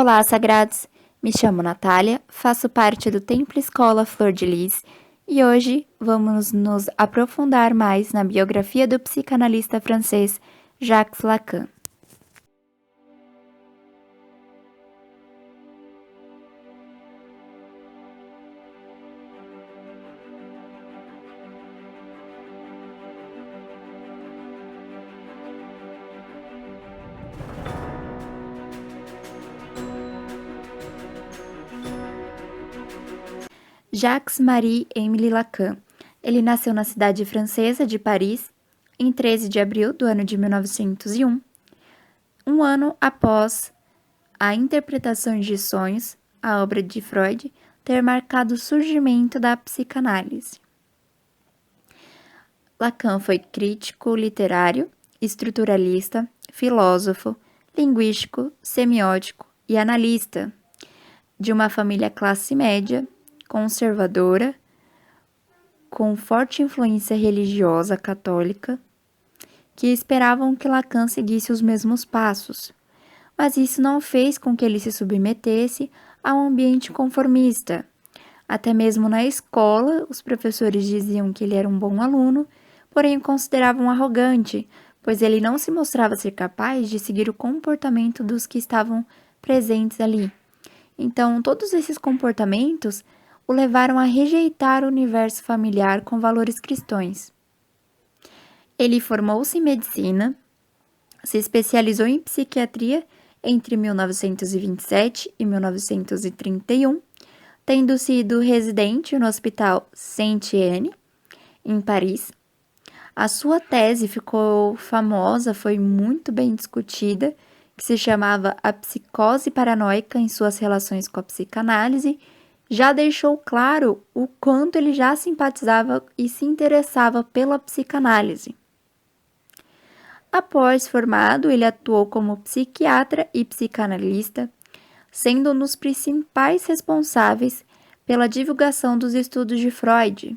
Olá, sagrados! Me chamo Natália, faço parte do Templo Escola Flor de Lis e hoje vamos nos aprofundar mais na biografia do psicanalista francês Jacques Lacan. Jacques-Marie-Émile Lacan. Ele nasceu na cidade francesa de Paris em 13 de abril do ano de 1901, um ano após a interpretação de sonhos, a obra de Freud, ter marcado o surgimento da psicanálise. Lacan foi crítico literário, estruturalista, filósofo, linguístico, semiótico e analista de uma família classe média, conservadora, com forte influência religiosa católica, que esperavam que Lacan seguisse os mesmos passos, mas isso não fez com que ele se submetesse a um ambiente conformista. Até mesmo na escola, os professores diziam que ele era um bom aluno, porém o consideravam arrogante, pois ele não se mostrava ser capaz de seguir o comportamento dos que estavam presentes ali. Então, todos esses comportamentos o levaram a rejeitar o universo familiar com valores cristãos. Ele formou-se em medicina, se especializou em psiquiatria entre 1927 e 1931, tendo sido residente no Hospital Saint-Étienne, em Paris. A sua tese ficou famosa, foi muito bem discutida, que se chamava A Psicose Paranoica em suas relações com a psicanálise, já deixou claro o quanto ele já simpatizava e se interessava pela psicanálise. Após formado, ele atuou como psiquiatra e psicanalista, sendo um dos principais responsáveis pela divulgação dos estudos de Freud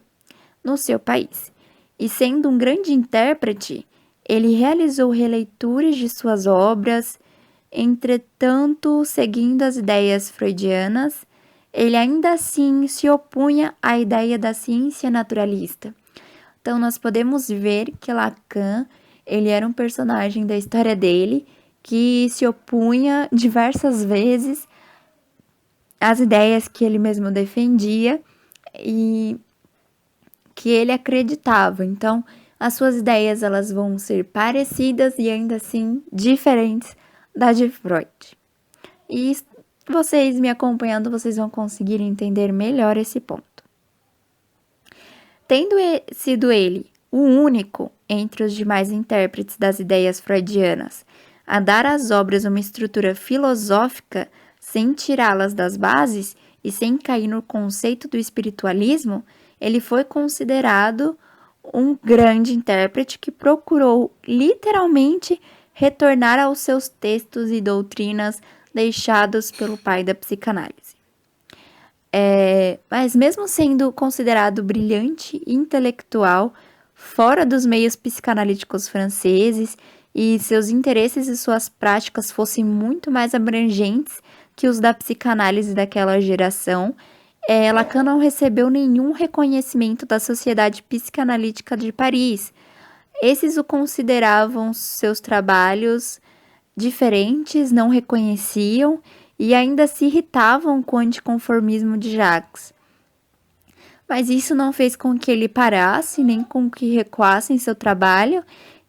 no seu país. E sendo um grande intérprete, ele realizou releituras de suas obras. Entretanto, seguindo as ideias freudianas, ele ainda assim se opunha à ideia da ciência naturalista. Então, nós podemos ver que Lacan, ele era um personagem da história dele que se opunha diversas vezes às ideias que ele mesmo defendia e que ele acreditava. Então, as suas ideias elas vão ser parecidas e ainda assim diferentes da de Freud. E vocês me acompanhando, vocês vão conseguir entender melhor esse ponto. Tendo sido ele o único entre os demais intérpretes das ideias freudianas a dar às obras uma estrutura filosófica sem tirá-las das bases e sem cair no conceito do espiritualismo, ele foi considerado um grande intérprete que procurou literalmente retornar aos seus textos e doutrinas deixados pelo pai da psicanálise. Mas mesmo sendo considerado brilhante e intelectual, fora dos meios psicanalíticos franceses, e seus interesses e suas práticas fossem muito mais abrangentes que os da psicanálise daquela geração, Lacan não recebeu nenhum reconhecimento da Sociedade Psicanalítica de Paris. Esses o consideravam seus trabalhos diferentes, não reconheciam e ainda se irritavam com o anticonformismo de Jacques. Mas isso não fez com que ele parasse, nem com que recuasse em seu trabalho,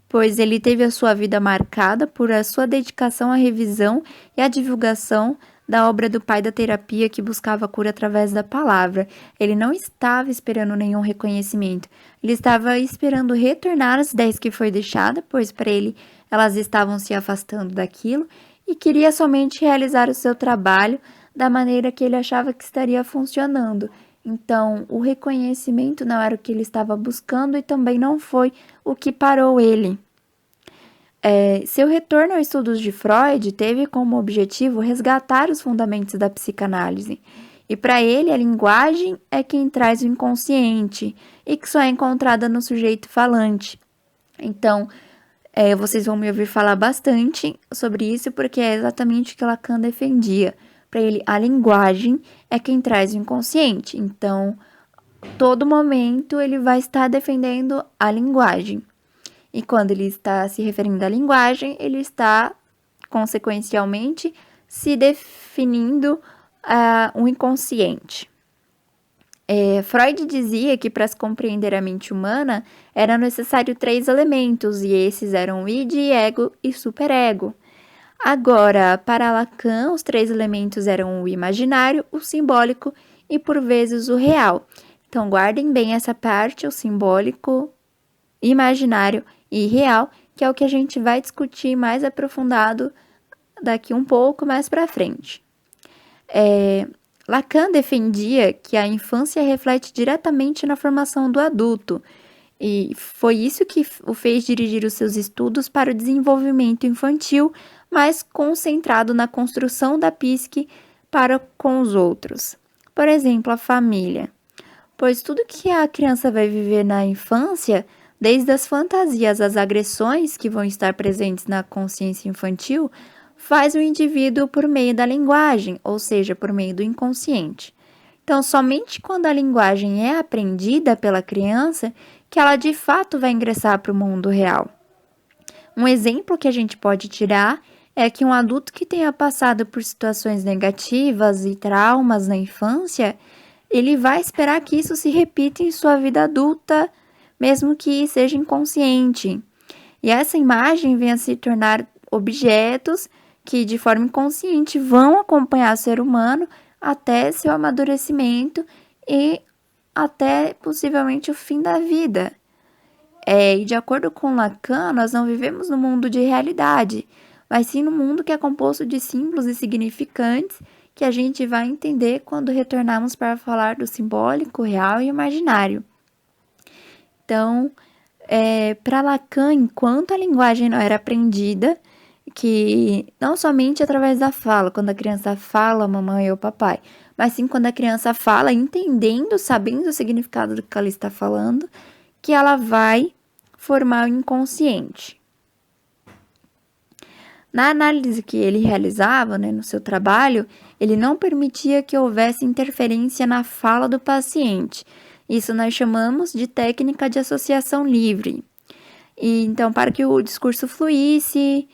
pois ele teve a sua vida marcada por a sua dedicação à revisão e à divulgação da obra do pai da terapia que buscava a cura através da palavra. Ele não estava esperando nenhum reconhecimento, ele estava esperando retornar as ideias que foi deixada, pois para ele elas estavam se afastando daquilo, e queria somente realizar o seu trabalho da maneira que ele achava que estaria funcionando. Então, o reconhecimento não era o que ele estava buscando e também não foi o que parou ele. Seu retorno aos estudos de Freud teve como objetivo resgatar os fundamentos da psicanálise. E para ele, a linguagem é quem traz o inconsciente e que só é encontrada no sujeito falante. Então, vocês vão me ouvir falar bastante sobre isso, porque é exatamente o que Lacan defendia. para ele a linguagem é quem traz o inconsciente. Então, todo momento ele vai estar defendendo a linguagem. E quando ele está se referindo à linguagem, ele está, consequencialmente, se definindo o inconsciente. Freud dizia que para se compreender a mente humana era necessário 3 elementos, e esses eram o id, ego e superego. Agora, para Lacan, os 3 elementos eram o imaginário, o simbólico e, por vezes, o real. Então, guardem bem essa parte, o simbólico, imaginário e real, que é o que a gente vai discutir mais aprofundado daqui um pouco mais para frente. Lacan defendia que a infância reflete diretamente na formação do adulto, e foi isso que o fez dirigir os seus estudos para o desenvolvimento infantil, mais concentrado na construção da psique para com os outros. Por exemplo, a família. Pois tudo que a criança vai viver na infância, desde as fantasias às agressões que vão estar presentes na consciência infantil, faz o indivíduo por meio da linguagem, ou seja, por meio do inconsciente. Então, somente quando a linguagem é aprendida pela criança que ela de fato vai ingressar para o mundo real. Um exemplo que a gente pode tirar é que um adulto que tenha passado por situações negativas e traumas na infância, ele vai esperar que isso se repita em sua vida adulta, mesmo que seja inconsciente. E essa imagem vem a se tornar objetos que, de forma inconsciente, vão acompanhar o ser humano até seu amadurecimento e até possivelmente o fim da vida. E de acordo com Lacan, nós não vivemos no mundo de realidade, mas sim no mundo que é composto de símbolos e significantes que a gente vai entender quando retornarmos para falar do simbólico, real e imaginário. Então, para Lacan, enquanto a linguagem não era aprendida, que não somente através da fala, quando a criança fala mamãe ou papai, mas sim quando a criança fala, entendendo, sabendo o significado do que ela está falando, que ela vai formar o inconsciente. Na análise que ele realizava, no seu trabalho, ele não permitia que houvesse interferência na fala do paciente. Isso nós chamamos de técnica de associação livre. E então, para que o discurso fluísse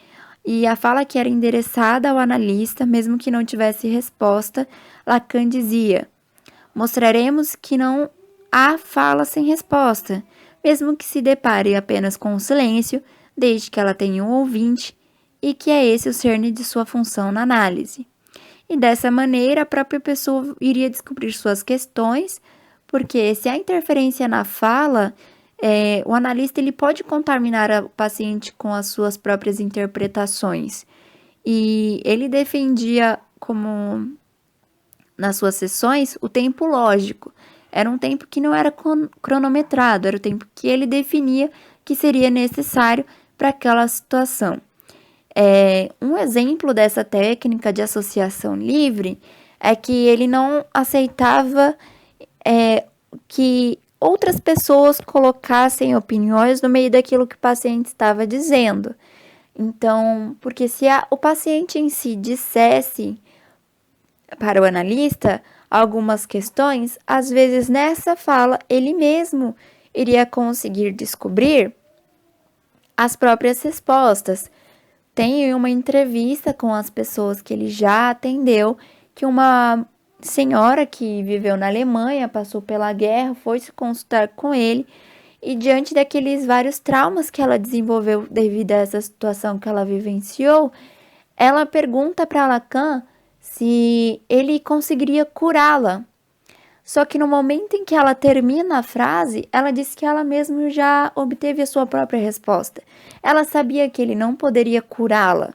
e a fala que era endereçada ao analista, mesmo que não tivesse resposta, Lacan dizia: mostraremos que não há fala sem resposta, mesmo que se depare apenas com o silêncio, desde que ela tenha um ouvinte, e que é esse o cerne de sua função na análise. E dessa maneira, a própria pessoa iria descobrir suas questões, porque se há interferência na fala, o analista ele pode contaminar o paciente com as suas próprias interpretações. E ele defendia, como nas suas sessões, o tempo lógico. Era um tempo que não era cronometrado, era o tempo que ele definia que seria necessário para aquela situação. Um exemplo dessa técnica de associação livre é que ele não aceitava que outras pessoas colocassem opiniões no meio daquilo que o paciente estava dizendo. Então, porque se o paciente em si dissesse para o analista algumas questões, às vezes nessa fala ele mesmo iria conseguir descobrir as próprias respostas. Tem uma entrevista com as pessoas que ele já atendeu, que uma senhora que viveu na Alemanha, passou pela guerra, foi se consultar com ele, e diante daqueles vários traumas que ela desenvolveu devido a essa situação que ela vivenciou, ela pergunta para Lacan se ele conseguiria curá-la. Só que no momento em que ela termina a frase, ela diz que ela mesma já obteve a sua própria resposta. Ela sabia que ele não poderia curá-la.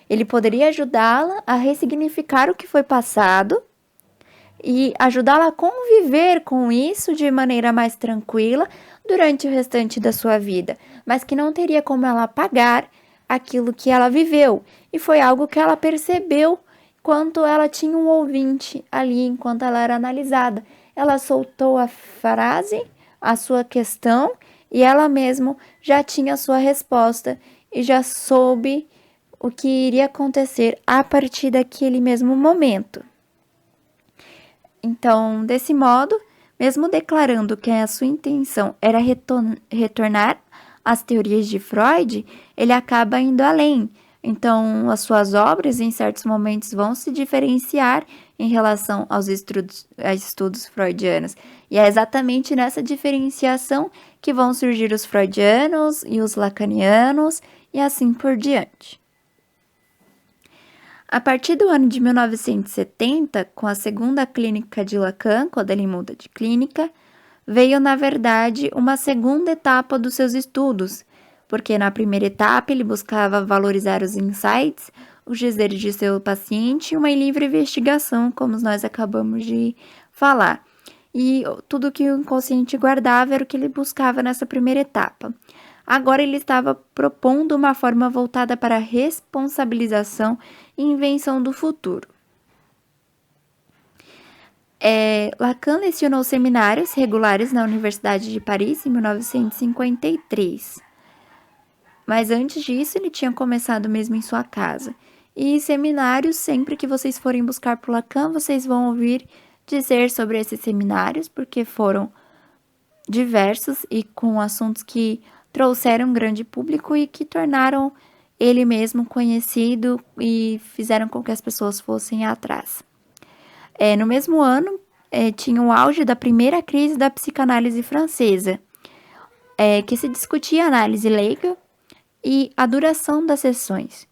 Ele poderia ajudá-la a ressignificar o que foi passado e ajudá-la a conviver com isso de maneira mais tranquila durante o restante da sua vida, mas que não teria como ela apagar aquilo que ela viveu. E foi algo que ela percebeu enquanto ela tinha um ouvinte ali, enquanto ela era analisada. Ela soltou a frase, a sua questão, e ela mesma já tinha a sua resposta e já soube o que iria acontecer a partir daquele mesmo momento. Então, desse modo, mesmo declarando que a sua intenção era retornar às teorias de Freud, ele acaba indo além. Então, as suas obras, em certos momentos, vão se diferenciar em relação aos estudos freudianos. E é exatamente nessa diferenciação que vão surgir os freudianos e os lacanianos e assim por diante. A partir do ano de 1970, com a segunda clínica de Lacan, quando ele muda de clínica, veio, na verdade, uma segunda etapa dos seus estudos, porque na primeira etapa ele buscava valorizar os insights, os dizeres de seu paciente e uma livre investigação, como nós acabamos de falar. E tudo que o inconsciente guardava era o que ele buscava nessa primeira etapa. Agora ele estava propondo uma forma voltada para a responsabilização e invenção do futuro. Lacan lecionou seminários regulares na Universidade de Paris em 1953. Mas antes disso, ele tinha começado mesmo em sua casa. E seminários, sempre que vocês forem buscar por Lacan, vocês vão ouvir dizer sobre esses seminários, porque foram diversos e com assuntos que trouxeram um grande público e que tornaram ele mesmo conhecido e fizeram com que as pessoas fossem atrás. No mesmo ano, tinha o auge da primeira crise da psicanálise francesa, que se discutia a análise leiga e a duração das sessões,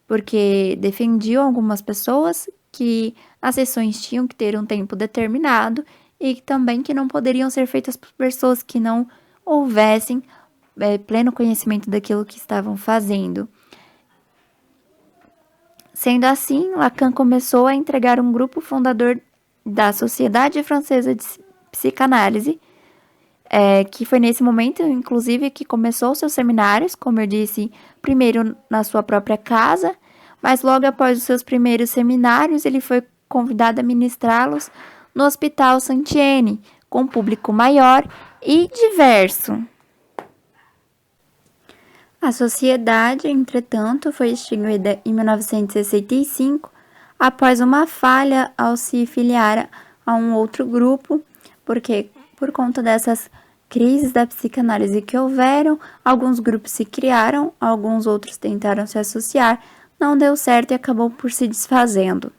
porque defendiam algumas pessoas que as sessões tinham que ter um tempo determinado e também que não poderiam ser feitas por pessoas que não houvessem pleno conhecimento daquilo que estavam fazendo. Sendo assim, Lacan começou a entregar um grupo fundador da Sociedade Francesa de Psicanálise, que foi nesse momento, inclusive, que começou seus seminários, como eu disse, primeiro na sua própria casa, mas logo após os seus primeiros seminários, ele foi convidado a ministrá-los no Hospital Saint-Étienne, com público maior e diverso. A sociedade, entretanto, foi extinguida em 1965, após uma falha ao se filiar a um outro grupo, porque por conta dessas crises da psicanálise que houveram, alguns grupos se criaram, alguns outros tentaram se associar, não deu certo e acabou por se desfazendo.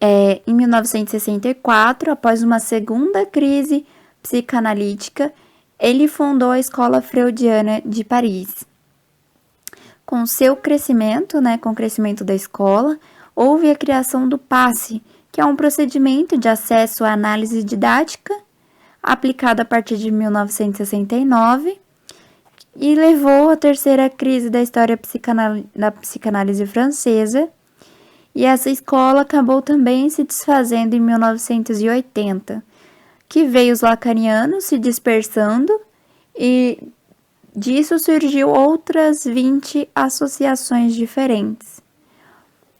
Em 1964, após uma segunda crise psicanalítica, ele fundou a Escola Freudiana de Paris. Com seu crescimento, com o crescimento da escola, houve a criação do PASSE, que é um procedimento de acesso à análise didática, aplicado a partir de 1969, e levou à terceira crise da história da psicanálise francesa, e essa escola acabou também se desfazendo em 1980, que veio os lacanianos se dispersando e disso surgiu outras 20 associações diferentes.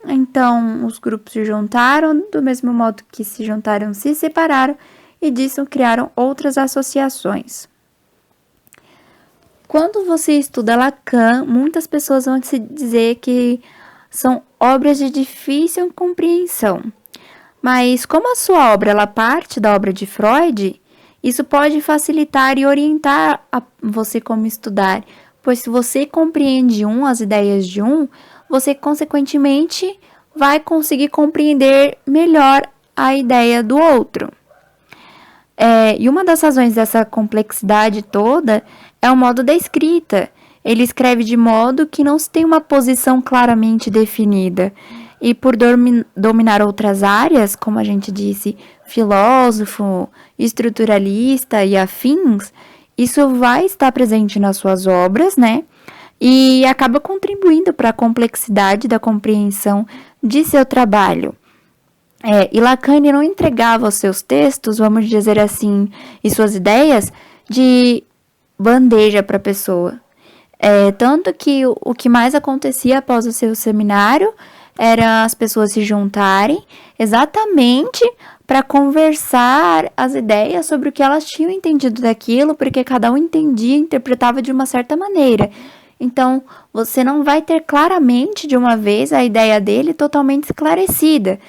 Então, os grupos se juntaram, do mesmo modo que se juntaram, se separaram, e disso criaram outras associações. Quando você estuda Lacan, muitas pessoas vão te dizer que são obras de difícil compreensão. Mas como a sua obra ela parte da obra de Freud, isso pode facilitar e orientar você como estudar, pois se você compreende as ideias de você consequentemente vai conseguir compreender melhor a ideia do outro. E uma das razões dessa complexidade toda é o modo da escrita. Ele escreve de modo que não se tem uma posição claramente definida. E por dominar outras áreas, como a gente disse, filósofo, estruturalista e afins, isso vai estar presente nas suas obras, E acaba contribuindo para a complexidade da compreensão de seu trabalho. E Lacan não entregava os seus textos, vamos dizer assim, e suas ideias de bandeja para a pessoa. Tanto que o que mais acontecia após o seu seminário era as pessoas se juntarem exatamente para conversar as ideias sobre o que elas tinham entendido daquilo, porque cada um entendia, interpretava de uma certa maneira. Então, você não vai ter claramente de uma vez a ideia dele totalmente esclarecida.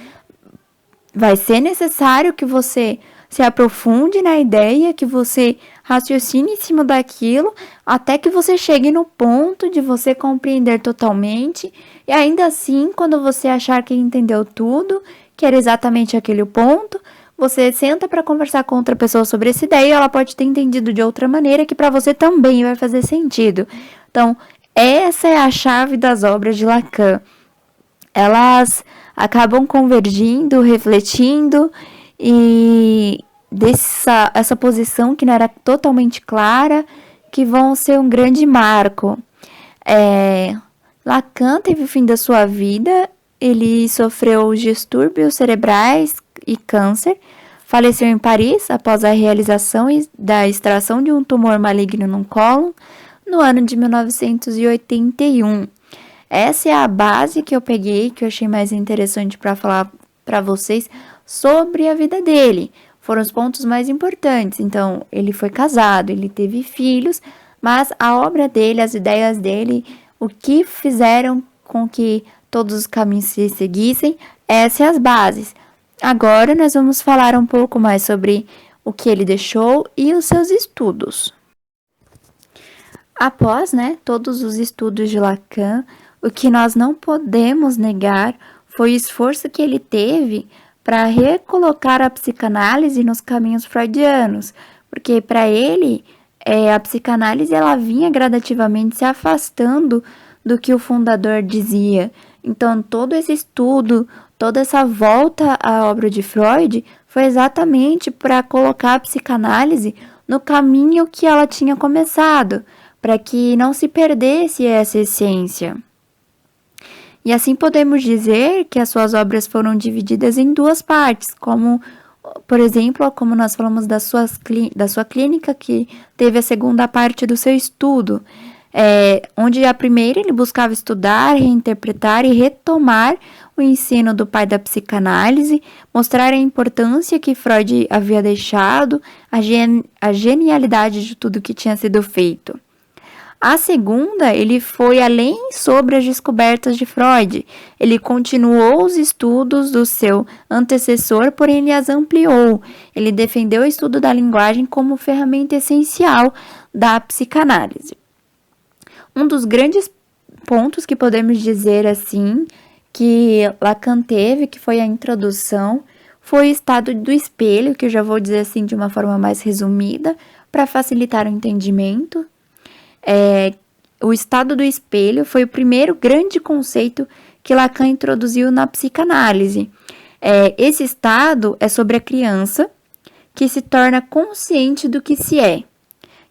Vai ser necessário que você se aprofunde na ideia, que você raciocine em cima daquilo, até que você chegue no ponto de você compreender totalmente. E ainda assim, quando você achar que entendeu tudo, que era exatamente aquele ponto, você senta para conversar com outra pessoa sobre essa ideia e ela pode ter entendido de outra maneira que para você também vai fazer sentido. Então, essa é a chave das obras de Lacan. Elas acabam convergindo, refletindo e essa posição que não era totalmente clara, que vão ser um grande marco. Lacan teve o fim da sua vida, ele sofreu distúrbios cerebrais e câncer, faleceu em Paris após a realização da extração de um tumor maligno no cólon no ano de 1981. Essa é a base que eu peguei, que eu achei mais interessante para falar para vocês sobre a vida dele. Foram os pontos mais importantes. Então, ele foi casado, ele teve filhos, mas a obra dele, as ideias dele, o que fizeram com que todos os caminhos se seguissem, essas são as bases. Agora nós vamos falar um pouco mais sobre o que ele deixou e os seus estudos. Após, todos os estudos de Lacan, o que nós não podemos negar foi o esforço que ele teve para recolocar a psicanálise nos caminhos freudianos, porque para ele a psicanálise ela vinha gradativamente se afastando do que o fundador dizia. Então, todo esse estudo, toda essa volta à obra de Freud foi exatamente para colocar a psicanálise no caminho que ela tinha começado, para que não se perdesse essa essência. E assim podemos dizer que as suas obras foram divididas em duas partes, como, por exemplo, como nós falamos da sua clínica, que teve a segunda parte do seu estudo, onde a primeira ele buscava estudar, reinterpretar e retomar o ensino do pai da psicanálise, mostrar a importância que Freud havia deixado, a genialidade de tudo que tinha sido feito. A segunda, ele foi além sobre as descobertas de Freud. Ele continuou os estudos do seu antecessor, porém ele as ampliou. Ele defendeu o estudo da linguagem como ferramenta essencial da psicanálise. Um dos grandes pontos que podemos dizer assim, que Lacan teve, que foi a introdução, foi o estado do espelho, que eu já vou dizer assim de uma forma mais resumida, para facilitar o entendimento. O estado do espelho foi o primeiro grande conceito que Lacan introduziu na psicanálise. Esse estado é sobre a criança que se torna consciente do que se é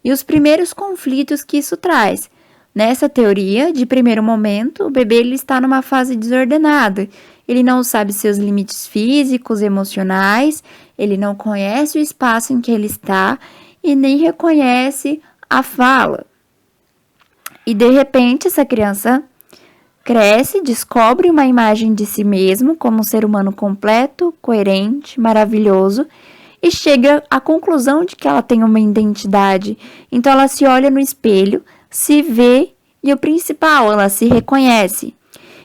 e os primeiros conflitos que isso traz. Nessa teoria, de primeiro momento, o bebê ele está numa fase desordenada. Ele não sabe seus limites físicos, emocionais, ele não conhece o espaço em que ele está e nem reconhece a fala. E de repente essa criança cresce, descobre uma imagem de si mesmo como um ser humano completo, coerente, maravilhoso e chega à conclusão de que ela tem uma identidade. Então ela se olha no espelho, se vê e o principal, ela se reconhece.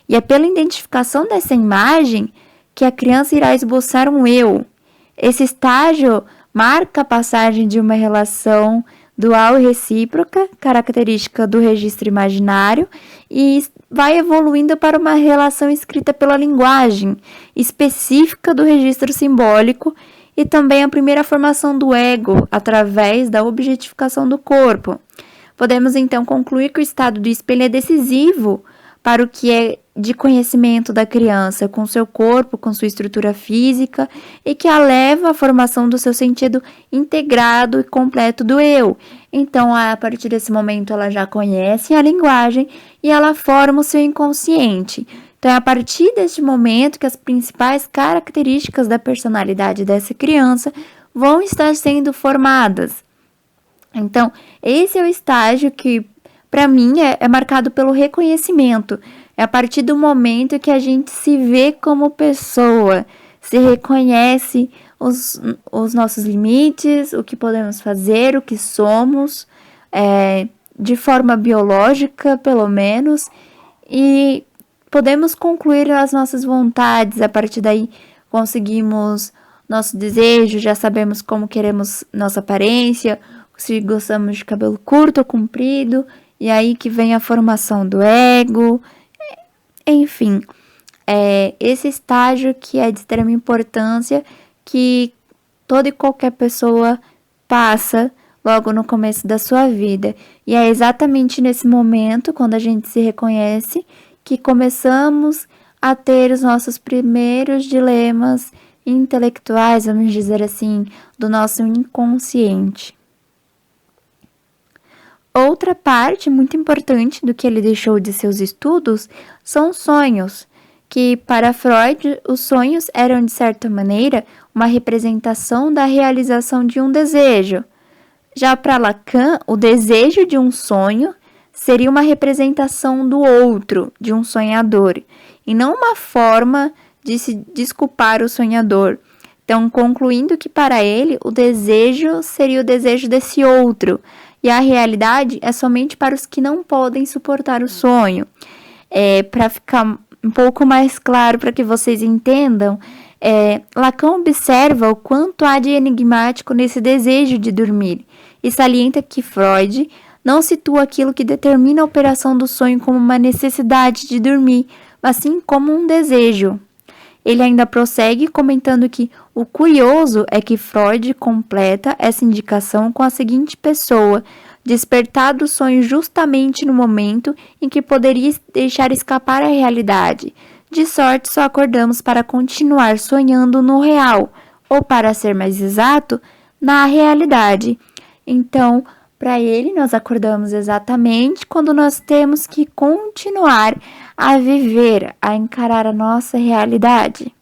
E é pela identificação dessa imagem que a criança irá esboçar um eu. Esse estágio marca a passagem de uma relação dual e recíproca, característica do registro imaginário, e vai evoluindo para uma relação escrita pela linguagem, específica do registro simbólico, e também a primeira formação do ego, através da objetificação do corpo. Podemos então concluir que o estado do espelho é decisivo para o que é de conhecimento da criança, com seu corpo, com sua estrutura física, e que a leva à formação do seu sentido integrado e completo do eu. Então, a partir desse momento, ela já conhece a linguagem e ela forma o seu inconsciente. Então, é a partir deste momento que as principais características da personalidade dessa criança vão estar sendo formadas. Então, esse é o estágio que, para mim, é marcado pelo reconhecimento. É a partir do momento que a gente se vê como pessoa, se reconhece os nossos limites, o que podemos fazer, o que somos, de forma biológica, pelo menos, e podemos concluir as nossas vontades. A partir daí, conseguimos nosso desejo, já sabemos como queremos nossa aparência, se gostamos de cabelo curto ou comprido, e aí que vem a formação do ego, enfim, esse estágio que é de extrema importância, que toda e qualquer pessoa passa logo no começo da sua vida. E é exatamente nesse momento, quando a gente se reconhece, que começamos a ter os nossos primeiros dilemas intelectuais, vamos dizer assim, do nosso inconsciente. Outra parte muito importante do que ele deixou de seus estudos são os sonhos, que para Freud os sonhos eram de certa maneira uma representação da realização de um desejo. Já para Lacan, o desejo de um sonho seria uma representação do outro, de um sonhador, e não uma forma de se desculpar o sonhador. Então, concluindo que para ele o desejo seria o desejo desse outro, e a realidade é somente para os que não podem suportar o sonho. Para ficar um pouco mais claro, para que vocês entendam, Lacan observa o quanto há de enigmático nesse desejo de dormir e salienta que Freud não situa aquilo que determina a operação do sonho como uma necessidade de dormir, mas sim como um desejo. Ele ainda prossegue comentando que o curioso é que Freud completa essa indicação com a seguinte pessoa: despertar do sonho justamente no momento em que poderia deixar escapar a realidade. De sorte, só acordamos para continuar sonhando no real, ou para ser mais exato, na realidade. Então, para ele, nós acordamos exatamente quando nós temos que continuar a viver, a encarar a nossa realidade.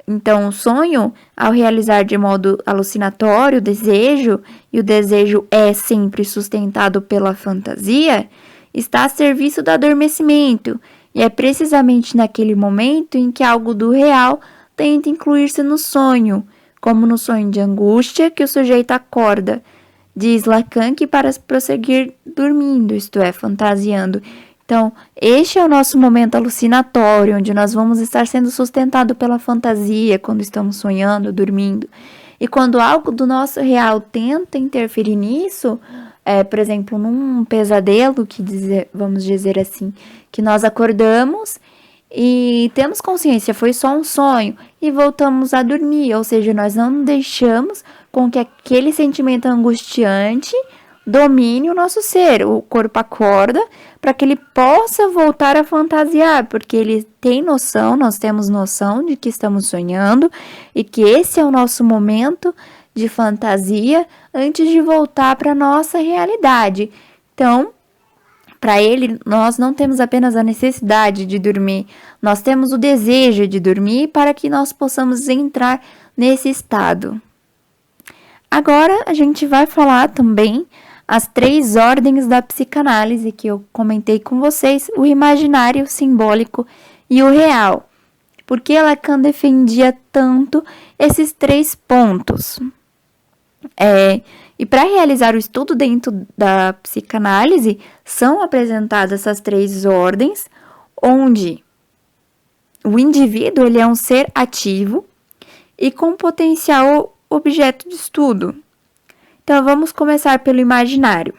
Então, o sonho, ao realizar de modo alucinatório o desejo, e o desejo é sempre sustentado pela fantasia, está a serviço do adormecimento, e é precisamente naquele momento em que algo do real tenta incluir-se no sonho, como no sonho de angústia que o sujeito acorda. Diz Lacan que para prosseguir dormindo, isto é, fantasiando. Então, este é o nosso momento alucinatório, onde nós vamos estar sendo sustentados pela fantasia quando estamos sonhando, dormindo. E quando algo do nosso real tenta interferir nisso, por exemplo, num pesadelo, vamos dizer assim, que nós acordamos e temos consciência, foi só um sonho, e voltamos a dormir, ou seja, nós não deixamos com que aquele sentimento angustiante domine o nosso ser. O corpo acorda para que ele possa voltar a fantasiar, porque ele tem noção, nós temos noção de que estamos sonhando e que esse é o nosso momento de fantasia antes de voltar para a nossa realidade. Então, para ele, nós não temos apenas a necessidade de dormir, nós temos o desejo de dormir para que nós possamos entrar nesse estado. Agora, a gente vai falar também as 3 ordens da psicanálise que eu comentei com vocês: o imaginário, o simbólico e o real. Por que Lacan defendia tanto esses 3 pontos? E para realizar o estudo dentro da psicanálise, são apresentadas essas 3 ordens, onde o indivíduo ele é um ser ativo e com potencial objeto de estudo. Então, vamos começar pelo imaginário,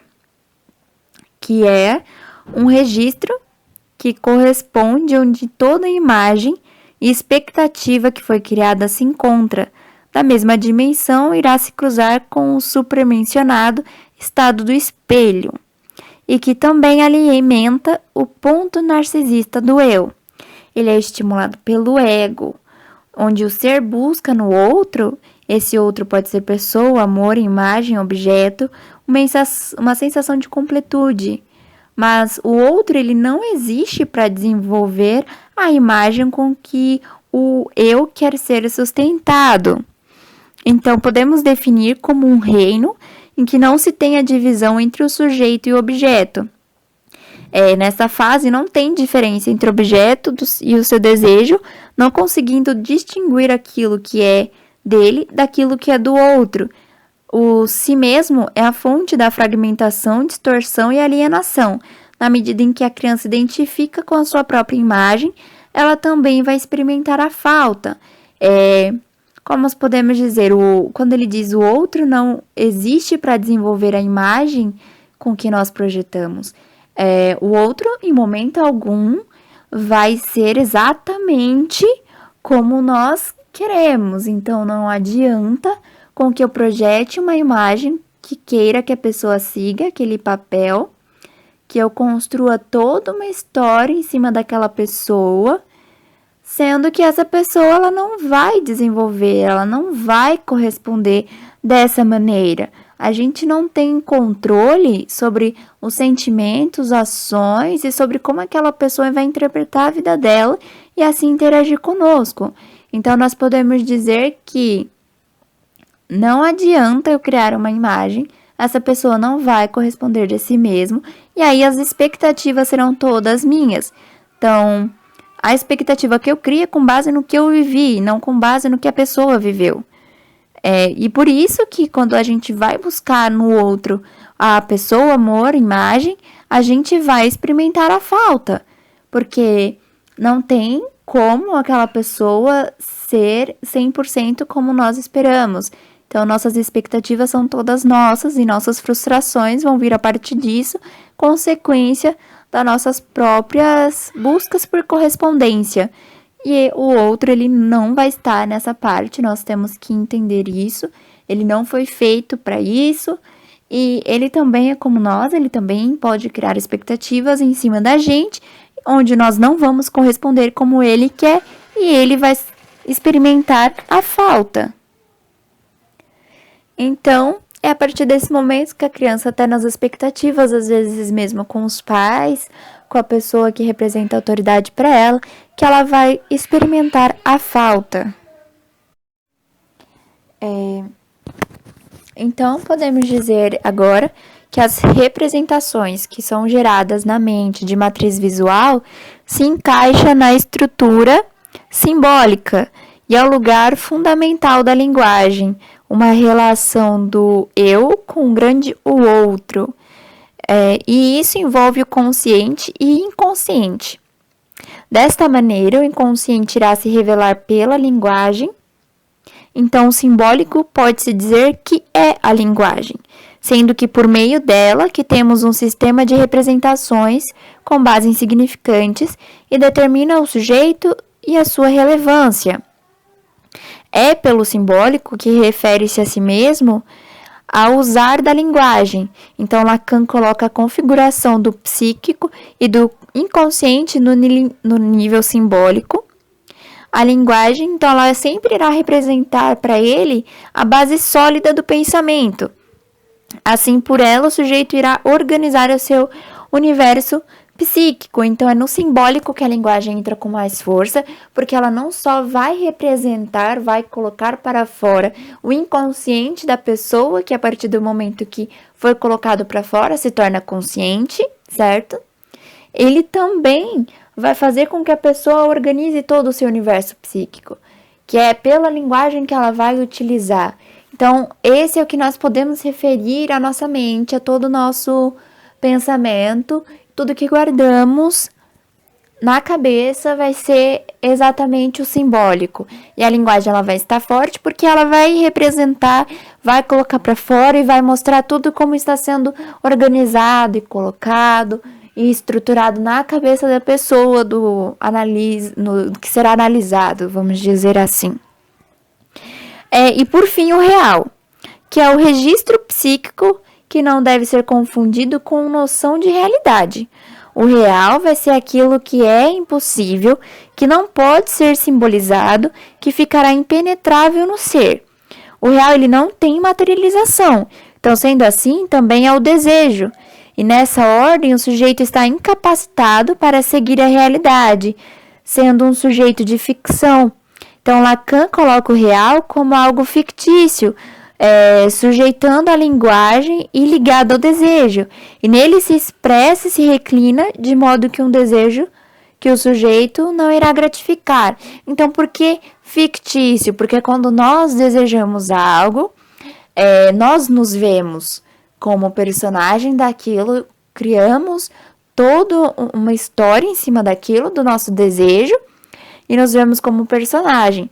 que é um registro que corresponde onde toda imagem e expectativa que foi criada se encontra da mesma dimensão, irá se cruzar com o supramencionado estado do espelho, e que também alimenta o ponto narcisista do eu. Ele é estimulado pelo ego, onde o ser busca no outro, esse outro pode ser pessoa, amor, imagem, objeto, uma sensação de completude. Mas o outro ele não existe para desenvolver a imagem com que o eu quer ser sustentado. Então, podemos definir como um reino em que não se tem a divisão entre o sujeito e o objeto. Nessa fase, não tem diferença entre o objeto e o seu desejo, não conseguindo distinguir aquilo que é dele daquilo que é do outro. O si mesmo é a fonte da fragmentação, distorção e alienação. Na medida em que a criança identifica com a sua própria imagem, ela também vai experimentar a falta. Como nós podemos dizer, quando ele diz o outro não existe para desenvolver a imagem com que nós projetamos. O outro, em momento algum, vai ser exatamente como nós queremos. Então, não adianta com que eu projete uma imagem que queira que a pessoa siga aquele papel, que eu construa toda uma história em cima daquela pessoa, sendo que essa pessoa ela não vai desenvolver, ela não vai corresponder dessa maneira. A gente não tem controle sobre os sentimentos, ações e sobre como aquela pessoa vai interpretar a vida dela e assim interagir conosco. Então, nós podemos dizer que não adianta eu criar uma imagem, essa pessoa não vai corresponder de si mesmo, e aí as expectativas serão todas minhas. Então, a expectativa que eu crio é com base no que eu vivi, não com base no que a pessoa viveu. E por isso que quando a gente vai buscar no outro a pessoa, amor, imagem, a gente vai experimentar a falta. Porque não tem como aquela pessoa ser 100% como nós esperamos. Então, nossas expectativas são todas nossas e nossas frustrações vão vir a partir disso, consequência das nossas próprias buscas por correspondência. E o outro, ele não vai estar nessa parte, nós temos que entender isso. Ele não foi feito para isso e ele também é como nós, ele também pode criar expectativas em cima da gente, onde nós não vamos corresponder como ele quer e ele vai experimentar a falta. Então, é a partir desse momento que a criança está nas expectativas, às vezes mesmo com os pais, com a pessoa que representa a autoridade para ela, que ela vai experimentar a falta. Então, podemos dizer agora que as representações que são geradas na mente de matriz visual se encaixam na estrutura simbólica e é o lugar fundamental da linguagem, uma relação do eu com o grande o outro. E isso envolve o consciente e inconsciente. Desta maneira, o inconsciente irá se revelar pela linguagem. Então, o simbólico pode-se dizer que é a linguagem, sendo que por meio dela que temos um sistema de representações com base em significantes e determina o sujeito e a sua relevância. É pelo simbólico que refere-se a si mesmo ao usar da linguagem. Então, Lacan coloca a configuração do psíquico e do inconsciente no nível simbólico. A linguagem, então, ela sempre irá representar para ele a base sólida do pensamento. Assim, por ela, o sujeito irá organizar o seu universo psíquico. Então, é no simbólico que a linguagem entra com mais força, porque ela não só vai representar, vai colocar para fora o inconsciente da pessoa, que a partir do momento que foi colocado para fora se torna consciente, certo? Ele também vai fazer com que a pessoa organize todo o seu universo psíquico, que é pela linguagem que ela vai utilizar. Então, esse é o que nós podemos referir à nossa mente, a todo o nosso pensamento. Tudo que guardamos na cabeça vai ser exatamente o simbólico. E a linguagem ela vai estar forte porque ela vai representar, vai colocar para fora e vai mostrar tudo como está sendo organizado e colocado e estruturado na cabeça da pessoa, do que será analisado, vamos dizer assim. E por fim, o real, que é o registro psíquico que não deve ser confundido com noção de realidade. O real vai ser aquilo que é impossível, que não pode ser simbolizado, que ficará impenetrável no ser. O real ele não tem materialização, então sendo assim também é o desejo. E nessa ordem o sujeito está incapacitado para seguir a realidade, sendo um sujeito de ficção. Então Lacan coloca o real como algo fictício, sujeitando a linguagem e ligado ao desejo. E nele se expressa e se reclina de modo que um desejo que o sujeito não irá gratificar. Então, por que fictício? Porque quando nós desejamos algo, Nós nos vemos como personagem daquilo, criamos toda uma história em cima daquilo, do nosso desejo, e nos vemos como personagem.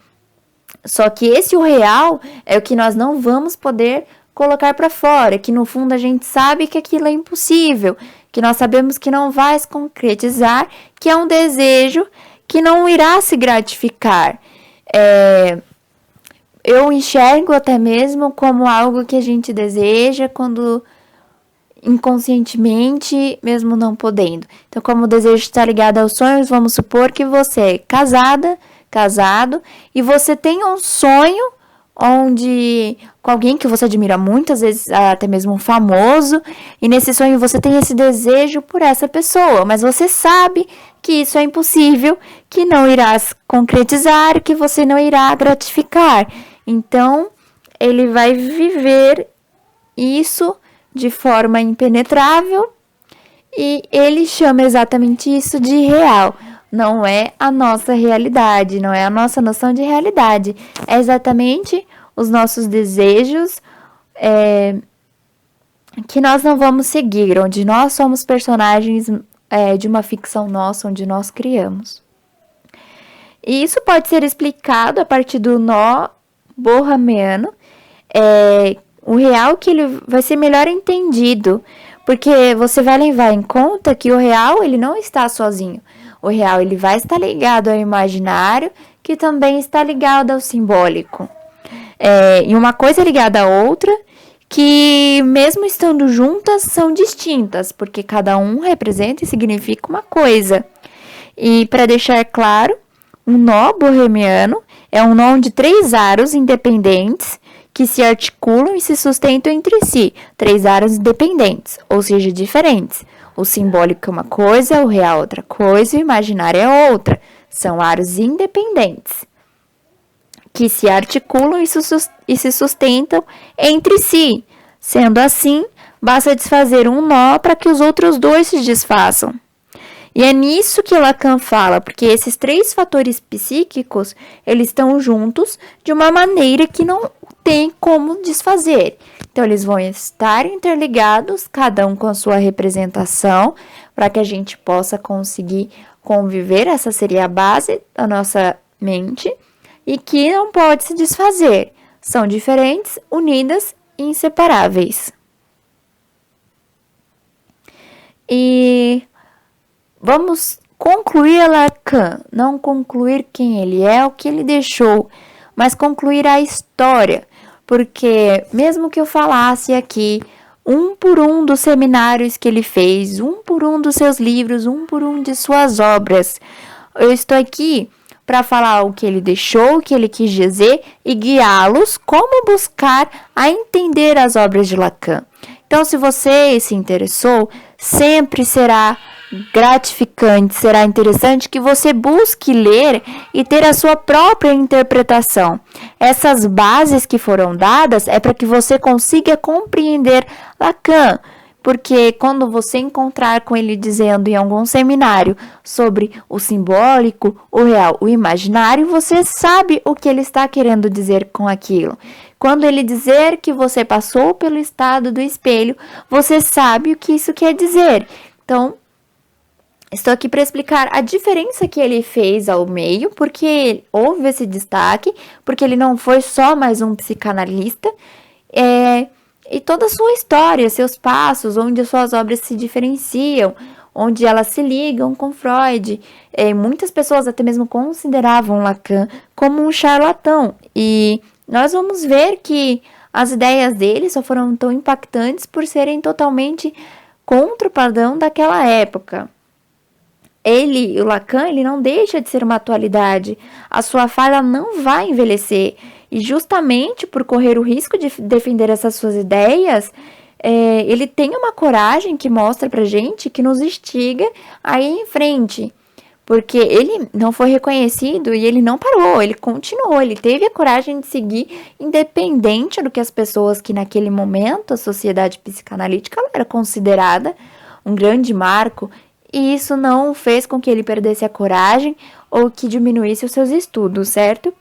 Só que o real é o que nós não vamos poder colocar para fora, que no fundo a gente sabe que aquilo é impossível, que nós sabemos que não vai se concretizar, que é um desejo que não irá se gratificar. Eu enxergo até mesmo como algo que a gente deseja quando inconscientemente, mesmo não podendo. Então, como o desejo está ligado aos sonhos, vamos supor que você é casado, e você tem um sonho com alguém que você admira muito, às vezes até mesmo um famoso, e nesse sonho você tem esse desejo por essa pessoa, mas você sabe que isso é impossível, que não irá se concretizar, que você não irá gratificar. Então, ele vai viver isso de forma impenetrável e ele chama exatamente isso de real. Não é a nossa realidade, não é a nossa noção de realidade. É exatamente os nossos desejos que nós não vamos seguir, onde nós somos personagens de uma ficção nossa, onde nós criamos. E isso pode ser explicado a partir do nó borramiano, o real que ele vai ser melhor entendido, porque você vai levar em conta que o real ele não está sozinho. O real ele vai estar ligado ao imaginário, que também está ligado ao simbólico. E uma coisa é ligada à outra, que mesmo estando juntas, são distintas, porque cada um representa e significa uma coisa. E para deixar claro, o nó bohemiano é um nó de 3 aros independentes que se articulam e se sustentam entre si. 3 aros independentes, ou seja, diferentes. O simbólico é uma coisa, o real é outra coisa, o imaginário é outra. São aros independentes que se articulam e se sustentam entre si. Sendo assim, basta desfazer um nó para que os outros 2 se desfaçam. E é nisso que Lacan fala, porque esses 3 fatores psíquicos, eles estão juntos de uma maneira que não tem como desfazer. Então, eles vão estar interligados, cada um com a sua representação, para que a gente possa conseguir conviver. Essa seria a base da nossa mente, e que não pode se desfazer. São diferentes, unidas e inseparáveis. E vamos concluir Lacan, não concluir quem ele é, o que ele deixou, mas concluir a história, porque mesmo que eu falasse aqui um por um dos seminários que ele fez, um por um dos seus livros, um por um de suas obras, eu estou aqui para falar o que ele deixou, o que ele quis dizer e guiá-los como buscar a entender as obras de Lacan. Então, se você se interessou, sempre será gratificante, será interessante que você busque ler e ter a sua própria interpretação. Essas bases que foram dadas é para que você consiga compreender Lacan, porque quando você encontrar com ele dizendo em algum seminário sobre o simbólico, o real, o imaginário, você sabe o que ele está querendo dizer com aquilo. Quando ele dizer que você passou pelo estado do espelho, você sabe o que isso quer dizer. Então, estou aqui para explicar a diferença que ele fez ao meio, porque houve esse destaque, porque ele não foi só mais um psicanalista, e toda a sua história, seus passos, onde as suas obras se diferenciam, onde elas se ligam com Freud. Muitas pessoas até mesmo consideravam Lacan como um charlatão, e nós vamos ver que as ideias dele só foram tão impactantes por serem totalmente contra o padrão daquela época. O Lacan, ele não deixa de ser uma atualidade. A sua fala não vai envelhecer. E justamente por correr o risco de defender essas suas ideias, ele tem uma coragem que mostra pra gente, que nos instiga a ir em frente. Porque ele não foi reconhecido e ele não parou, ele continuou, ele teve a coragem de seguir, independente do que as pessoas que naquele momento, a sociedade psicanalítica era considerada um grande marco, e isso não fez com que ele perdesse a coragem ou que diminuísse os seus estudos, certo?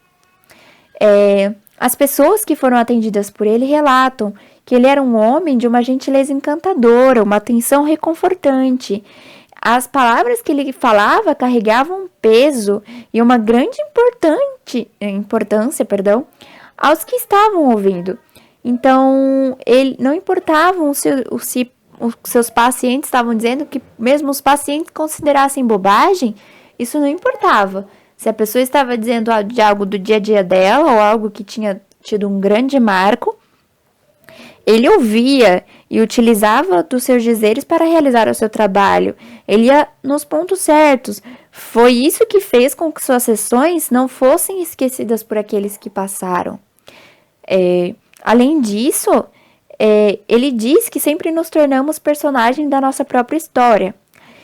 As pessoas que foram atendidas por ele relatam que ele era um homem de uma gentileza encantadora, uma atenção reconfortante. As palavras que ele falava carregavam um peso e uma grande importância, aos que estavam ouvindo. Então, ele não importavam se os seus pacientes estavam dizendo que mesmo os pacientes considerassem bobagem, isso não importava. Se a pessoa estava dizendo de algo do dia a dia dela ou algo que tinha tido um grande marco, ele ouvia e utilizava dos seus dizeres para realizar o seu trabalho. Ele ia nos pontos certos. Foi isso que fez com que suas sessões não fossem esquecidas por aqueles que passaram. Além disso, ele diz que sempre nos tornamos personagens da nossa própria história.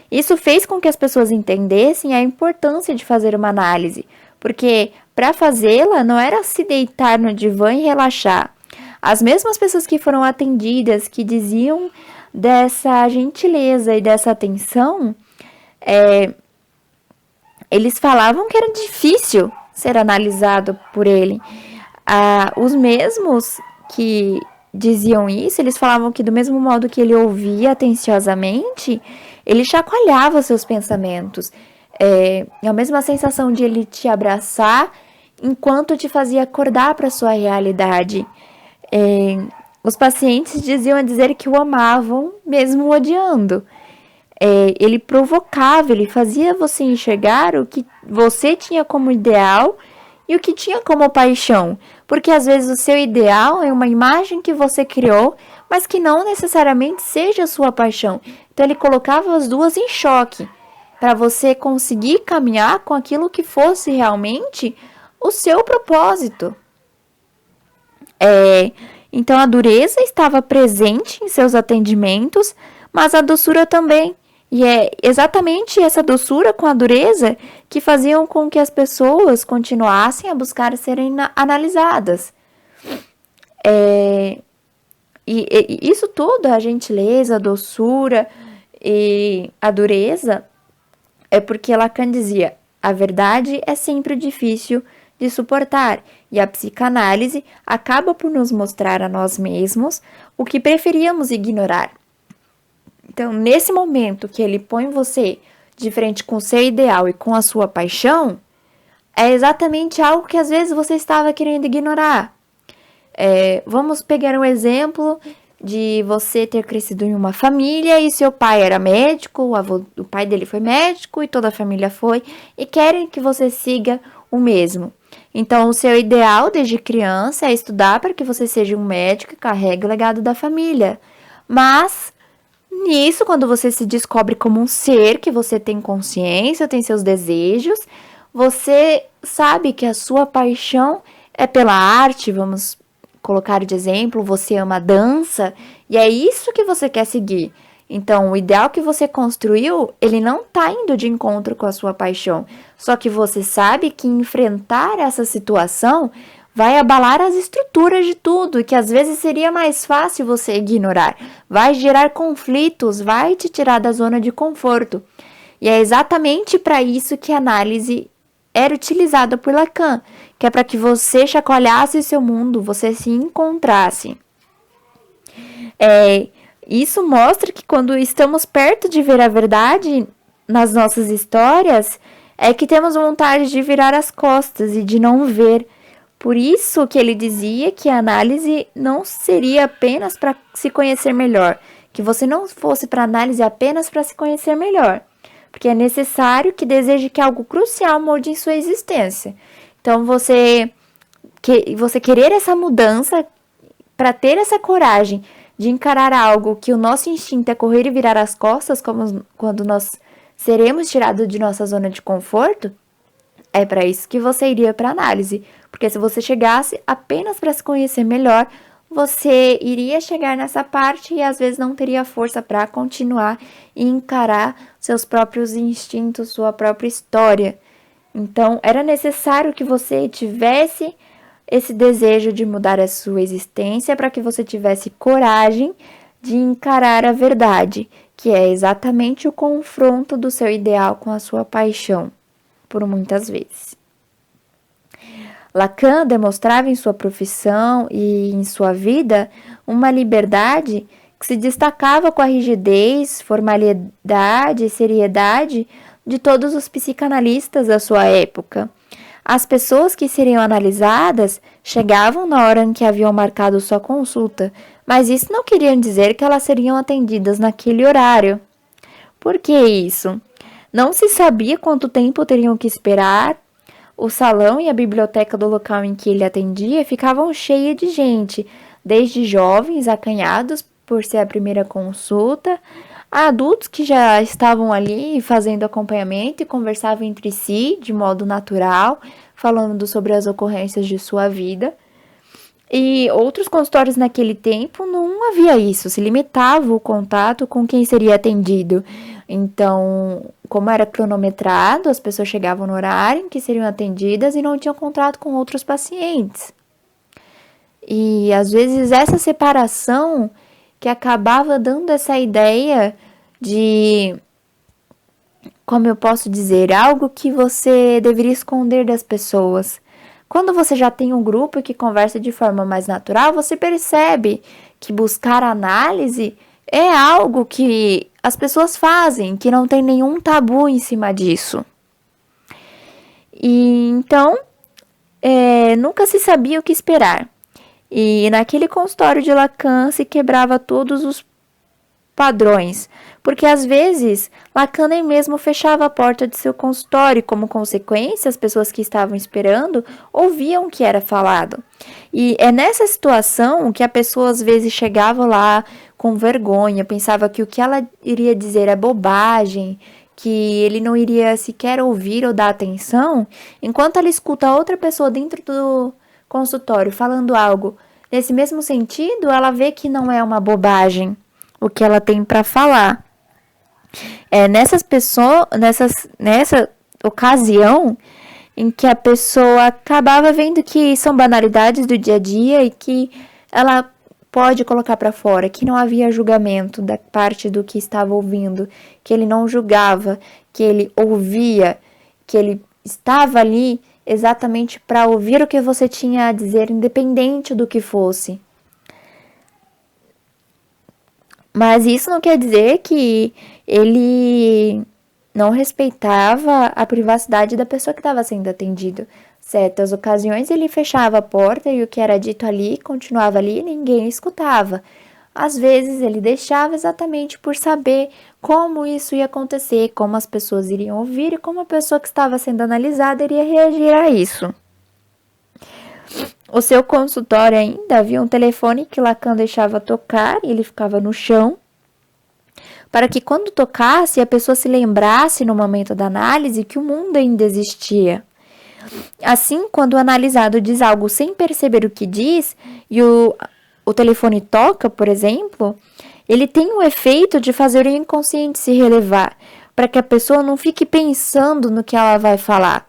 Isso fez com que as pessoas entendessem a importância de fazer uma análise, porque para fazê-la não era se deitar no divã e relaxar. As mesmas pessoas que foram atendidas, que diziam dessa gentileza e dessa atenção, eles falavam que era difícil ser analisado por ele. Os mesmos que diziam isso, eles falavam que do mesmo modo que ele ouvia atenciosamente, ele chacoalhava seus pensamentos. A mesma sensação de ele te abraçar enquanto te fazia acordar para a sua realidade. Os pacientes diziam dizer que o amavam, mesmo o odiando. Ele provocava, ele fazia você enxergar o que você tinha como ideal e o que tinha como paixão. Porque às vezes o seu ideal é uma imagem que você criou, mas que não necessariamente seja a sua paixão. Então ele colocava as duas em choque, para você conseguir caminhar com aquilo que fosse realmente o seu propósito. Então a dureza estava presente em seus atendimentos, mas a doçura também. E é exatamente essa doçura com a dureza que faziam com que as pessoas continuassem a buscar serem analisadas. E isso tudo, a gentileza, a doçura e a dureza, é porque Lacan dizia: a verdade é sempre difícil de suportar, e a psicanálise acaba por nos mostrar a nós mesmos o que preferíamos ignorar. Então, nesse momento que ele põe você de frente com o seu ideal e com a sua paixão, é exatamente algo que às vezes você estava querendo ignorar. Vamos pegar um exemplo de você ter crescido em uma família e seu pai era médico, o pai dele foi médico e toda a família foi, e querem que você siga o mesmo. Então, o seu ideal desde criança é estudar para que você seja um médico e carregue o legado da família. Mas nisso, quando você se descobre como um ser, que você tem consciência, tem seus desejos, você sabe que a sua paixão é pela arte, vamos colocar de exemplo, você ama dança, e é isso que você quer seguir. Então, o ideal que você construiu, ele não está indo de encontro com a sua paixão. Só que você sabe que enfrentar essa situação vai abalar as estruturas de tudo, e que às vezes seria mais fácil você ignorar. Vai gerar conflitos, vai te tirar da zona de conforto. E é exatamente para isso que a análise era utilizada por Lacan, que é para que você chacoalhasse seu mundo, você se encontrasse. Isso mostra que quando estamos perto de ver a verdade nas nossas histórias, é que temos vontade de virar as costas e de não ver. Por isso que ele dizia que a análise não seria apenas para se conhecer melhor, que você não fosse para análise apenas para se conhecer melhor, porque é necessário que deseje que algo crucial mude em sua existência. Então, você querer essa mudança, para ter essa coragem de encarar algo que o nosso instinto é correr e virar as costas, como quando nós seremos tirados de nossa zona de conforto, é para isso que você iria para análise. Porque se você chegasse apenas para se conhecer melhor, você iria chegar nessa parte e às vezes não teria força para continuar e encarar seus próprios instintos, sua própria história. Então, era necessário que você tivesse esse desejo de mudar a sua existência para que você tivesse coragem de encarar a verdade, que é exatamente o confronto do seu ideal com a sua paixão, por muitas vezes. Lacan demonstrava em sua profissão e em sua vida uma liberdade que se destacava com a rigidez, formalidade e seriedade de todos os psicanalistas da sua época. As pessoas que seriam analisadas chegavam na hora em que haviam marcado sua consulta, mas isso não queria dizer que elas seriam atendidas naquele horário. Por que isso? Não se sabia quanto tempo teriam que esperar. O salão e a biblioteca do local em que ele atendia ficavam cheias de gente, desde jovens acanhados por ser a primeira consulta, a adultos que já estavam ali fazendo acompanhamento e conversavam entre si de modo natural, falando sobre as ocorrências de sua vida. E outros consultórios naquele tempo não havia isso, se limitava o contato com quem seria atendido. Então, como era cronometrado, as pessoas chegavam no horário em que seriam atendidas e não tinham contato com outros pacientes. E às vezes essa separação que acabava dando essa ideia de, como eu posso dizer, algo que você deveria esconder das pessoas. Quando você já tem um grupo que conversa de forma mais natural, você percebe que buscar análise é algo que as pessoas fazem, que não tem nenhum tabu em cima disso. E então, nunca se sabia o que esperar. E naquele consultório de Lacan se quebrava todos os padrões, porque às vezes Lacan nem mesmo fechava a porta de seu consultório, e como consequência as pessoas que estavam esperando ouviam o que era falado. E é nessa situação que a pessoa às vezes chegava lá com vergonha, pensava que o que ela iria dizer é bobagem, que ele não iria sequer ouvir ou dar atenção, enquanto ela escuta outra pessoa dentro do consultório falando algo nesse mesmo sentido, ela vê que não é uma bobagem o que ela tem para falar. Nessa ocasião em que a pessoa acabava vendo que são banalidades do dia a dia e que ela pode colocar para fora, que não havia julgamento da parte do que estava ouvindo, que ele não julgava, que ele ouvia, que ele estava ali exatamente para ouvir o que você tinha a dizer, independente do que fosse. Mas isso não quer dizer que ele não respeitava a privacidade da pessoa que estava sendo atendido. Certas ocasiões ele fechava a porta e o que era dito ali continuava ali e ninguém escutava. Às vezes ele deixava exatamente por saber como isso ia acontecer, como as pessoas iriam ouvir e como a pessoa que estava sendo analisada iria reagir a isso. O seu consultório ainda havia um telefone que Lacan deixava tocar e ele ficava no chão, para que quando tocasse a pessoa se lembrasse no momento da análise que o mundo ainda existia. Assim, quando o analisado diz algo sem perceber o que diz e o telefone toca, por exemplo, ele tem o efeito de fazer o inconsciente se relevar, para que a pessoa não fique pensando no que ela vai falar.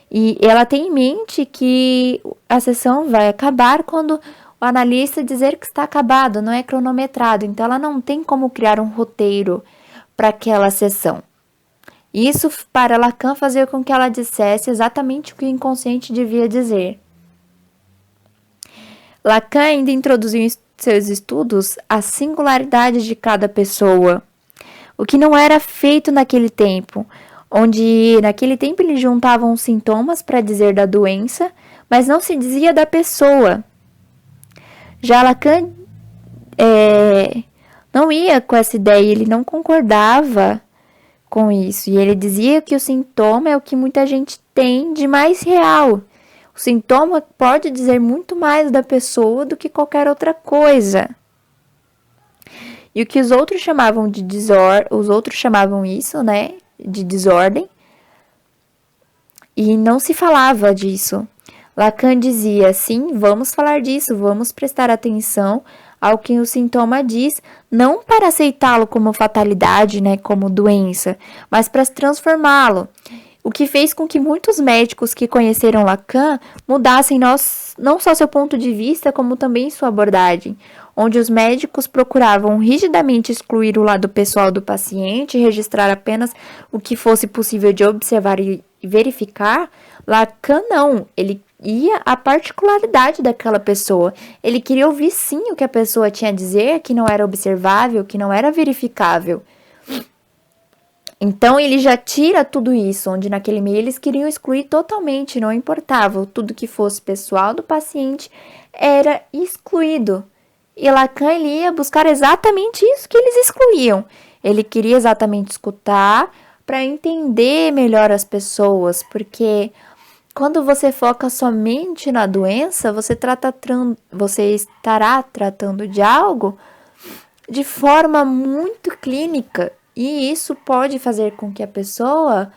E ela tem em mente que a sessão vai acabar quando o analista dizer que está acabado, não é cronometrado. Então, ela não tem como criar um roteiro para aquela sessão. Isso, para Lacan, fazia com que ela dissesse exatamente o que o inconsciente devia dizer. Lacan ainda introduziu em seus estudos a singularidade de cada pessoa, o que não era feito naquele tempo, onde naquele tempo eles juntavam os sintomas para dizer da doença, mas não se dizia da pessoa. Já Lacan não ia com essa ideia, ele não concordava com isso, e ele dizia que o sintoma é o que muita gente tem de mais real. O sintoma pode dizer muito mais da pessoa do que qualquer outra coisa. E o que os outros chamavam de desordem, os outros chamavam isso, né, de desordem, e não se falava disso. Lacan dizia, sim, vamos falar disso, vamos prestar atenção ao que o sintoma diz, não para aceitá-lo como fatalidade, né, como doença, mas para transformá-lo. O que fez com que muitos médicos que conheceram Lacan mudassem não só seu ponto de vista, como também sua abordagem, onde os médicos procuravam rigidamente excluir o lado pessoal do paciente e registrar apenas o que fosse possível de observar e verificar. Lacan não, ele a particularidade daquela pessoa. Ele queria ouvir sim o que a pessoa tinha a dizer, que não era observável, que não era verificável. Então ele já tira tudo isso, onde naquele meio eles queriam excluir totalmente, não importava, tudo que fosse pessoal do paciente era excluído. E Lacan ele ia buscar exatamente isso que eles excluíam. Ele queria exatamente escutar para entender melhor as pessoas, porque quando você foca somente na doença, você estará tratando de algo de forma muito clínica. E isso pode fazer com que a pessoa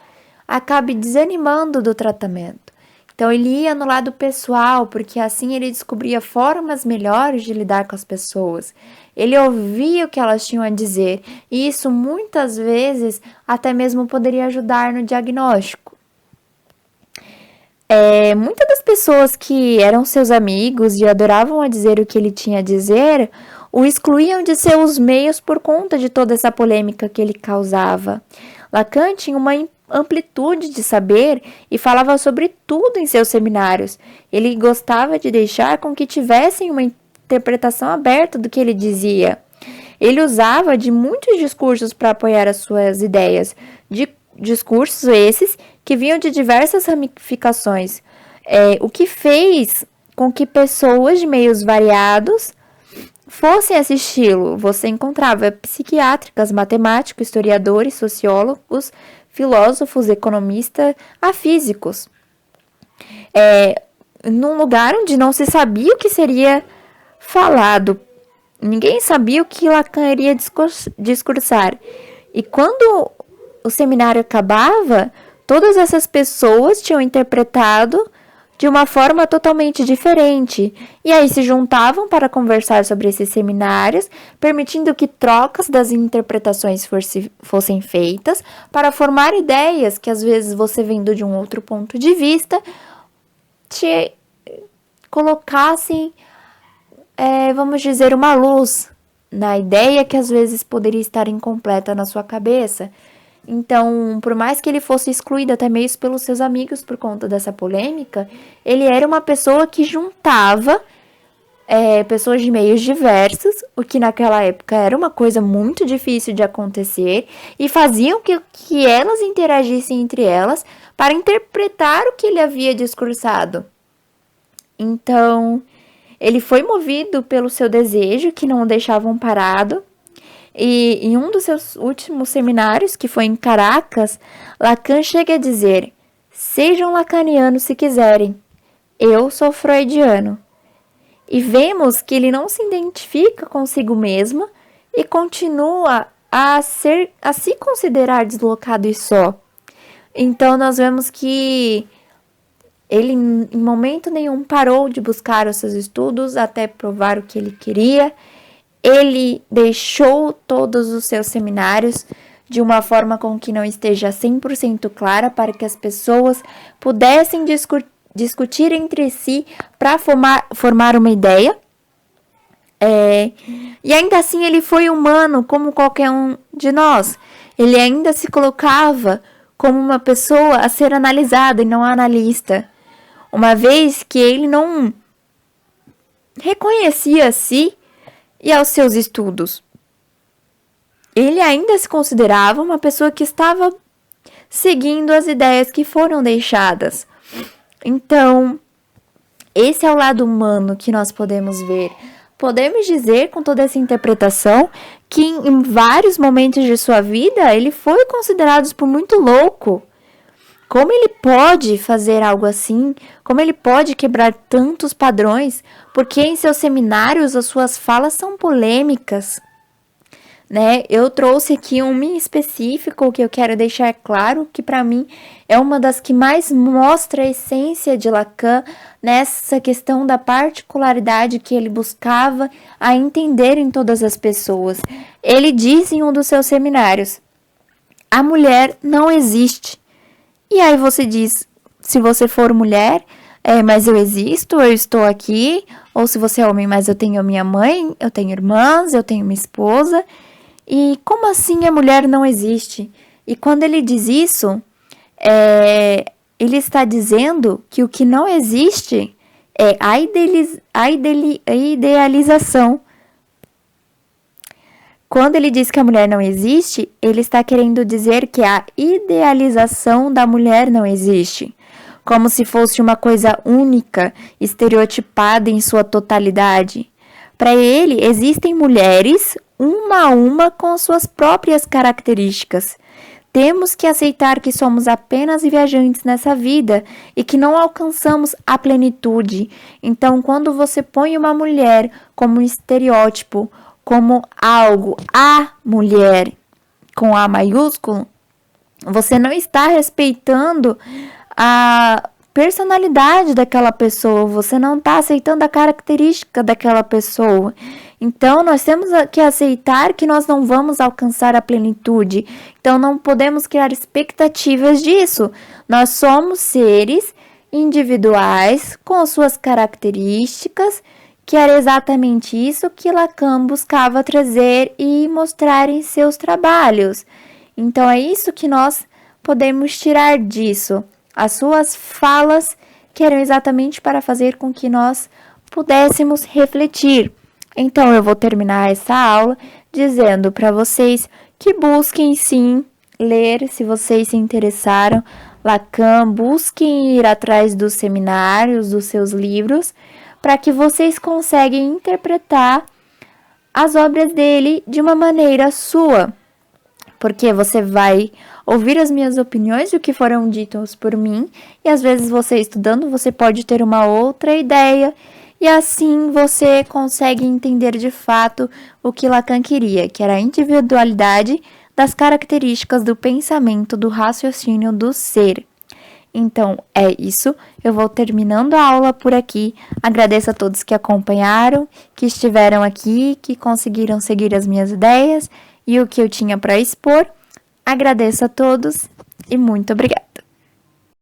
acabe desanimando do tratamento. Então, ele ia no lado pessoal, porque assim ele descobria formas melhores de lidar com as pessoas. Ele ouvia o que elas tinham a dizer, e isso muitas vezes até mesmo poderia ajudar no diagnóstico. Muitas das pessoas que eram seus amigos e adoravam a dizer o que ele tinha a dizer, o excluíam de seus meios por conta de toda essa polêmica que ele causava. Lacan tinha uma amplitude de saber e falava sobre tudo em seus seminários. Ele gostava de deixar com que tivessem uma interpretação aberta do que ele dizia. Ele usava de muitos discursos para apoiar as suas ideias, discursos esses que vinham de diversas ramificações, o que fez com que pessoas de meios variados fossem assisti-lo. Você encontrava psiquiátricas, matemáticos, historiadores, sociólogos, filósofos, economistas, a físicos. Num lugar onde não se sabia o que seria falado. Ninguém sabia o que Lacan iria discursar. E quando o seminário acabava, todas essas pessoas tinham interpretado de uma forma totalmente diferente. E aí se juntavam para conversar sobre esses seminários, permitindo que trocas das interpretações fossem feitas para formar ideias que às vezes você vendo de um outro ponto de vista te colocassem, vamos dizer, uma luz na ideia que às vezes poderia estar incompleta na sua cabeça. Então, por mais que ele fosse excluído até mesmo pelos seus amigos por conta dessa polêmica, ele era uma pessoa que juntava pessoas de meios diversos, o que naquela época era uma coisa muito difícil de acontecer, e faziam que elas interagissem entre elas para interpretar o que ele havia discursado. Então, ele foi movido pelo seu desejo, que não o deixavam parado. E em um dos seus últimos seminários, que foi em Caracas, Lacan chega a dizer: sejam lacanianos se quiserem, eu sou freudiano. E vemos que ele não se identifica consigo mesmo e continua a se considerar deslocado e só. Então nós vemos que ele em momento nenhum parou de buscar os seus estudos até provar o que ele queria. Ele deixou todos os seus seminários de uma forma com que não esteja 100% clara para que as pessoas pudessem discutir entre si para formar uma ideia. E ainda assim ele foi humano como qualquer um de nós. Ele ainda se colocava como uma pessoa a ser analisada e não analista. Uma vez que ele não reconhecia a si e aos seus estudos. Ele ainda se considerava uma pessoa que estava seguindo as ideias que foram deixadas. Então, esse é o lado humano que nós podemos ver. Podemos dizer, com toda essa interpretação, que em vários momentos de sua vida, ele foi considerado por muito louco. Como ele pode fazer algo assim? Como ele pode quebrar tantos padrões? Porque em seus seminários as suas falas são polêmicas, né? Eu trouxe aqui um em específico que eu quero deixar claro, que para mim é uma das que mais mostra a essência de Lacan nessa questão da particularidade que ele buscava a entender em todas as pessoas. Ele diz em um dos seus seminários: a mulher não existe. E aí você diz, se você for mulher, mas eu existo, eu estou aqui. Ou se você é homem, mas eu tenho minha mãe, eu tenho irmãs, eu tenho minha esposa. E como assim a mulher não existe? E quando ele diz isso, ele está dizendo que o que não existe é a idealização. Quando ele diz que a mulher não existe, ele está querendo dizer que a idealização da mulher não existe, como se fosse uma coisa única, estereotipada em sua totalidade. Para ele, existem mulheres, uma a uma, com suas próprias características. Temos que aceitar que somos apenas viajantes nessa vida e que não alcançamos a plenitude. Então, quando você põe uma mulher como um estereótipo, como algo, a mulher, com A maiúsculo, você não está respeitando a personalidade daquela pessoa, você não está aceitando a característica daquela pessoa. Então, nós temos que aceitar que nós não vamos alcançar a plenitude. Então, não podemos criar expectativas disso. Nós somos seres individuais com suas características, que era exatamente isso que Lacan buscava trazer e mostrar em seus trabalhos. Então, é isso que nós podemos tirar disso. As suas falas que eram exatamente para fazer com que nós pudéssemos refletir. Então, eu vou terminar essa aula dizendo para vocês que busquem sim ler, se vocês se interessaram, Lacan, busquem ir atrás dos seminários, dos seus livros, para que vocês consigam interpretar as obras dele de uma maneira sua. Porque você vai ouvir as minhas opiniões, o que foram ditos por mim, e às vezes você estudando, você pode ter uma outra ideia, e assim você consegue entender de fato o que Lacan queria, que era a individualidade das características do pensamento, do raciocínio, do ser. Então, é isso. Eu vou terminando a aula por aqui. Agradeço a todos que acompanharam, que estiveram aqui, que conseguiram seguir as minhas ideias e o que eu tinha para expor. Agradeço a todos e muito obrigada.